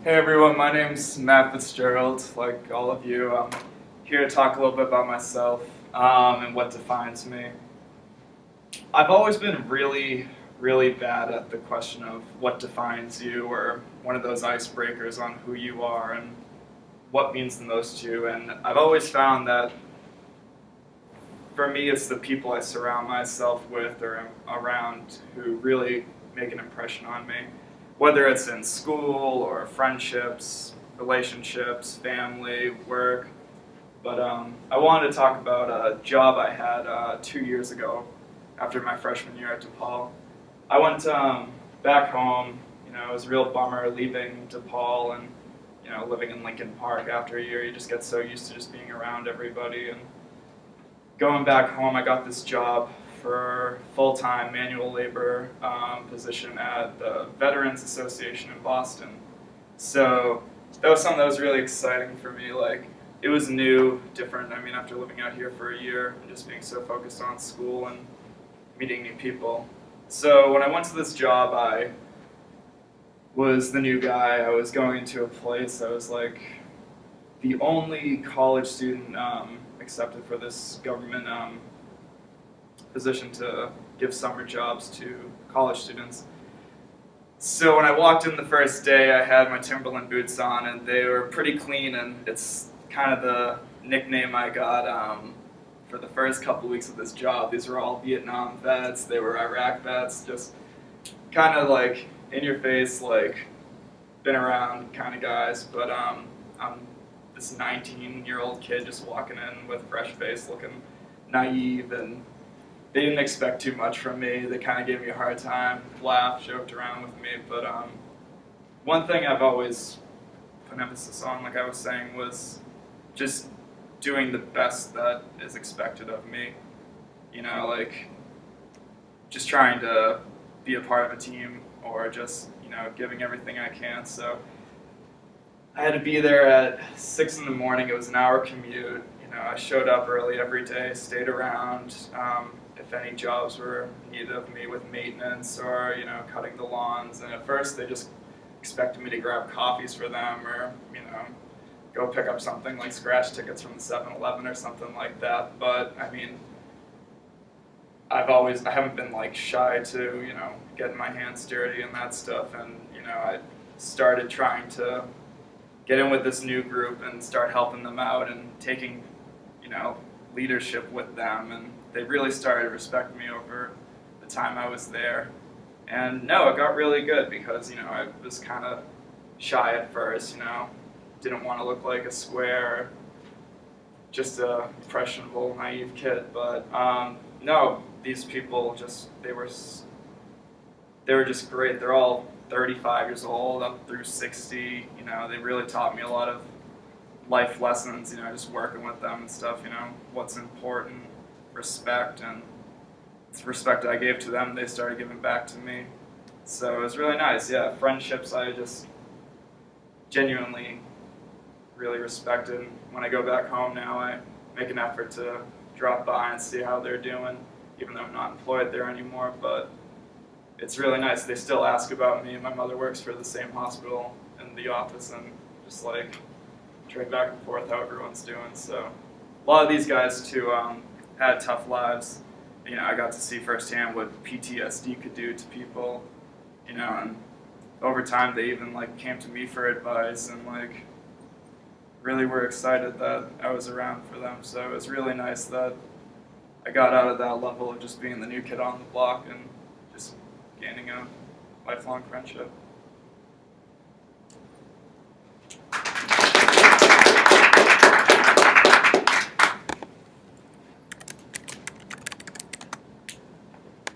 Hey everyone, my name's Matt Fitzgerald. Like all of you, I'm here to talk a little bit about myself and what defines me. I've always been really bad at the question of what defines you, or one of those icebreakers on who you are and what means the most to you. And I've always found that for me, it's the people I surround myself with or am around who really make an impression on me, whether it's in school or friendships, relationships, family, work. But I wanted to talk about a job I had 2 years ago after my freshman year at DePaul. I went back home. It was a real bummer leaving DePaul and living in Lincoln Park after a year. You just get so used to just being around everybody. And going back home, I got this job for full-time manual labor position at the Veterans Association in Boston. So that was something that was really exciting for me. Like, it was new, different. I mean, after living out here for a year and just being so focused on school and meeting new people. So when I went to this job, I was the new guy. I was going into a place. I was like the only college student accepted for this government position to give summer jobs to college students. So when I walked in the first day, I had my Timberland boots on, and they were pretty clean, and it's kind of the nickname I got for the first couple weeks of this job. These were all Vietnam vets, they were Iraq vets, just kind of like in your face, like been around kind of guys, but I'm this 19-year-old kid just walking in with a fresh face, looking naive, and they didn't expect too much from me. They kind of gave me a hard time, laughed, joked around with me. But one thing I've always put emphasis on, like I was saying, was just doing the best that is expected of me. Like just trying to be a part of a team, or just giving everything I can. So I had to be there at 6 in the morning. It was an hour commute. I showed up early every day, stayed around. If any jobs were needed of me with maintenance or cutting the lawns. And at first they just expected me to grab coffees for them, or go pick up something like scratch tickets from the 7-Eleven or something like that. But I mean, I haven't been like shy to getting my hands dirty and that stuff. And I started trying to get in with this new group and start helping them out and taking leadership with them, and they really started respecting me over the time I was there. And no, it got really good because I was kind of shy at first, didn't want to look like a square, just a impressionable, naive kid. But no, these people they were just great. They're all 35 years old up through 60. They really taught me a lot of life lessons, just working with them and stuff, what's important, respect, and it's respect I gave to them, they started giving back to me. So it was really nice. Yeah, friendships I just genuinely really respected. When I go back home now, I make an effort to drop by and see how they're doing, even though I'm not employed there anymore. But it's really nice. They still ask about me. My mother works for the same hospital in the office, and just like trade back and forth how everyone's doing. So a lot of these guys too had tough lives. I got to see firsthand what PTSD could do to people. And over time they even like came to me for advice and like really were excited that I was around for them. So it was really nice that I got out of that level of just being the new kid on the block and just gaining a lifelong friendship.